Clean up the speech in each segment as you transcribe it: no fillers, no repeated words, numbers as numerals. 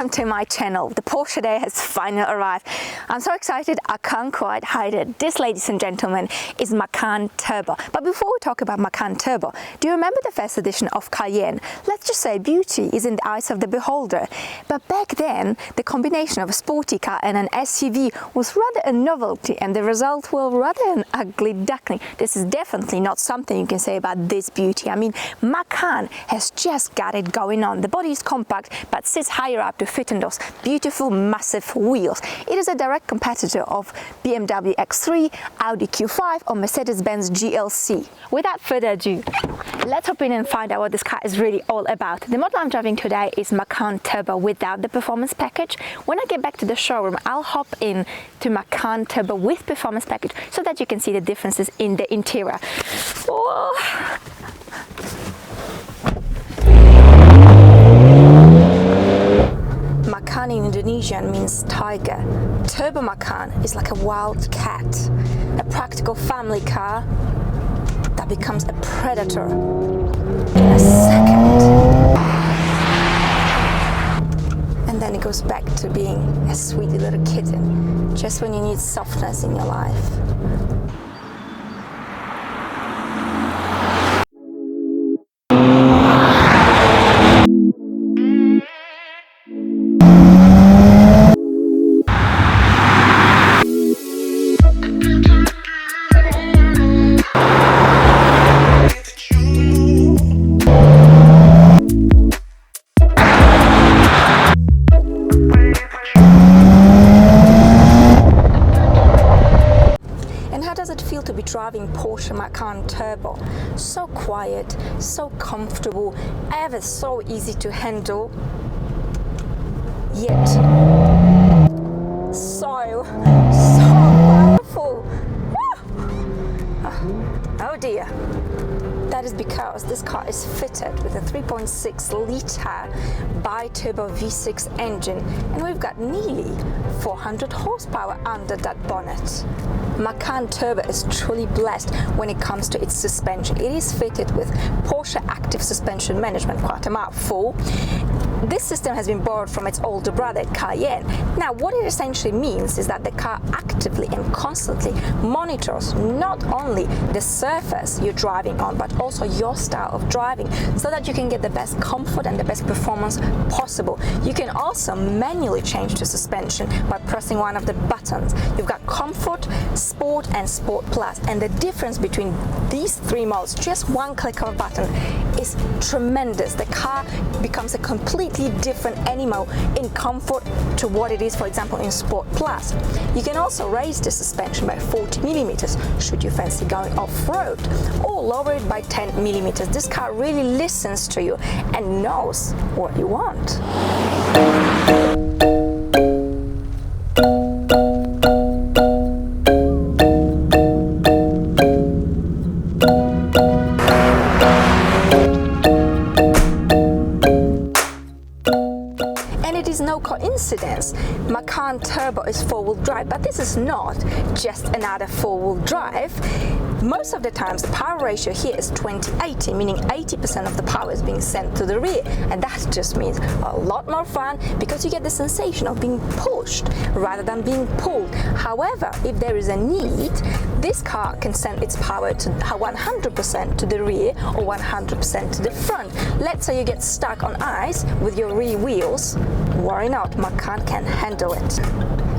welcome to my channel. The Porsche day has finally arrived. I'm so excited I can't quite hide it. This, ladies and gentlemen, is Macan Turbo. But before we talk about Macan Turbo, do you remember the first edition of Cayenne? Let's just say beauty is in the eyes of the beholder. But back then, the combination of a sporty car and an SUV was rather a novelty, and the result was rather an ugly duckling. This is definitely not something you can say about this beauty. I mean, Macan has just got it going on. The body is compact, but sits higher up to fit in those beautiful, massive wheels. It is a direct competitor of BMW X3, Audi Q5 or Mercedes-Benz GLC. Without further ado, let's hop in and find out what this car is really all about. The model I'm driving today is Macan Turbo without the performance package. When I get back to the showroom, I'll hop in to Macan Turbo with performance package so that you can see the differences in the interior. Oh. Macan in Indonesian means tiger. Turbo Macan is like a wild cat, a practical family car that becomes a predator in a second. And then it goes back to being a sweet little kitten, just when you need softness in your life. To be driving Porsche Macan Turbo. So quiet, so comfortable, ever so easy to handle, yet so powerful. Oh dear. That is because this car is fitted with a 3.6 litre bi-turbo V6 engine, and we've got nearly 400 horsepower under that bonnet. Macan Turbo is truly blessed when it comes to its suspension. It is fitted with Porsche Active Suspension Management, quite a mouthful. This system has been borrowed from its older brother, Cayenne. Now, what it essentially means is that the car actively and constantly monitors not only the surface you're driving on, but also your style of driving, so that you can get the best comfort and the best performance possible. You can also manually change the suspension by pressing one of the buttons. You've got Comfort, Sport and Sport Plus, and the difference between these three modes, just one click of a button, is tremendous. The car becomes a completely different animal in comfort to what it is, for example, in Sport Plus. You can also raise the suspension by 40 millimeters should you fancy going off-road, or lower it by 10 millimeters. This car really listens to you and knows what you want. No coincidence, Macan Turbo is four-wheel drive, but this is not just another four-wheel drive. Most of the times the power ratio here is 20-80, meaning 80% of the power is being sent to the rear, and that just means a lot more fun because you get the sensation of being pushed rather than being pulled. However, if there is a need, this car can send its power to 100% to the rear or 100% to the front. Let's say you get stuck on ice with your rear wheels. Worry not, Macan can handle it.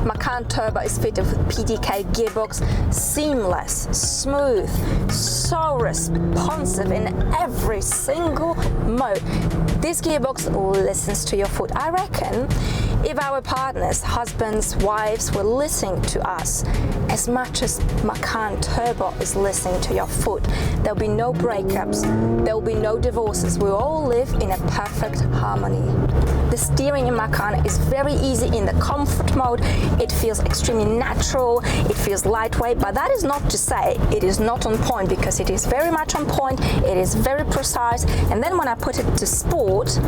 Macan Turbo is fitted with PDK gearbox, seamless, smooth, so responsive in every single mode. This gearbox listens to your foot. I reckon if our partners, husbands, wives were listening to us as much as Macan Turbo is listening to your foot, there'll be no breakups, there'll be no divorces. We all live in a perfect harmony. The steering in Macan is very easy in the comfort mode. It feels extremely natural, it feels lightweight, but that is not to say it is not on point, because it is very much on point, it is very precise. And then when I put it to sport,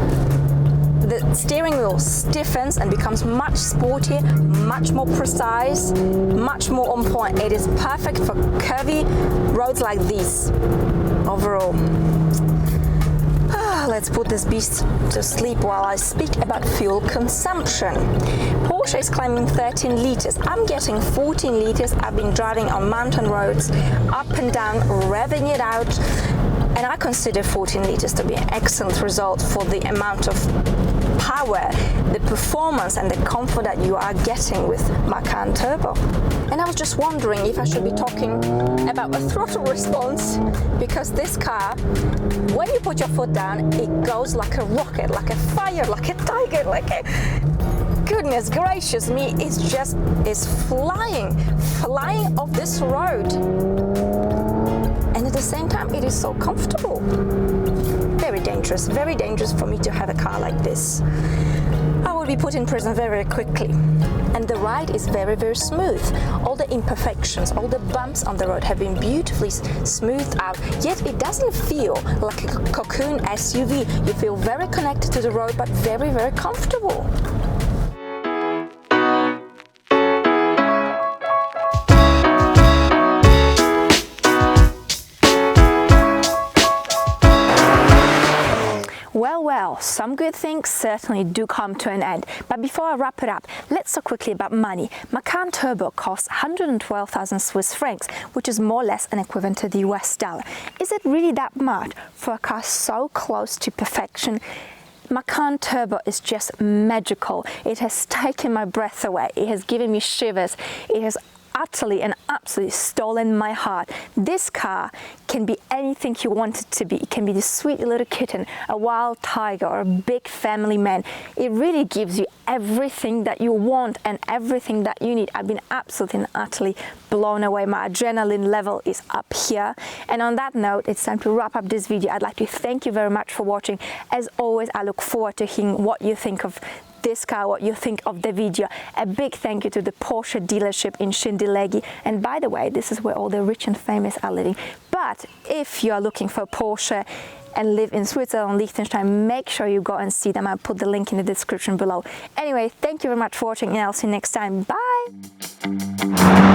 the steering wheel stiffens and becomes much sportier, much more precise, much more on point. It is perfect for curvy roads like these. Overall, let's let's put this beast to sleep while I speak about fuel consumption. Porsche is claiming 13 liters. I'm getting 14 liters. I've been driving on mountain roads, up and down, revving it out, and I consider 14 liters to be an excellent result for the amount of power, the performance and the comfort that you are getting with Macan Turbo. And I was just wondering if I should be talking about a throttle response, because this car, when you put your foot down, it goes like a rocket, like a fire, like a tiger, like a... Goodness gracious me, it's flying off this road. And at the same time, it is so comfortable. Very dangerous for me to have a car like this. I will be put in prison very quickly. And the ride is very, very smooth. All the imperfections, all the bumps on the road have been beautifully smoothed out, yet it doesn't feel like a cocoon SUV. You feel very connected to the road, but very, very comfortable. Well, some good things certainly do come to an end. But before I wrap it up, let's talk quickly about money. Macan Turbo costs 112,000 Swiss francs, which is more or less an equivalent to the US dollar. Is it really that much for a car so close to perfection? Macan Turbo is just magical. It has taken my breath away. It has given me shivers. It has utterly and absolutely stolen my heart. This car can be anything you want it to be. It can be this sweet little kitten, a wild tiger, or a big family man. It really gives you everything that you want and everything that you need. I've been absolutely and utterly blown away. My adrenaline level is up here. And on that note, it's time to wrap up this video. I'd like to thank you very much for watching. As always, I look forward to hearing what you think of this car, what you think of the video. A big thank you to the Porsche dealership in Schindellegi. And by the way, this is where all the rich and famous are living. But if you are looking for Porsche and live in Switzerland, Liechtenstein, make sure you go and see them. I'll put the link in the description below. Anyway, thank you very much for watching, and I'll see you next time. Bye!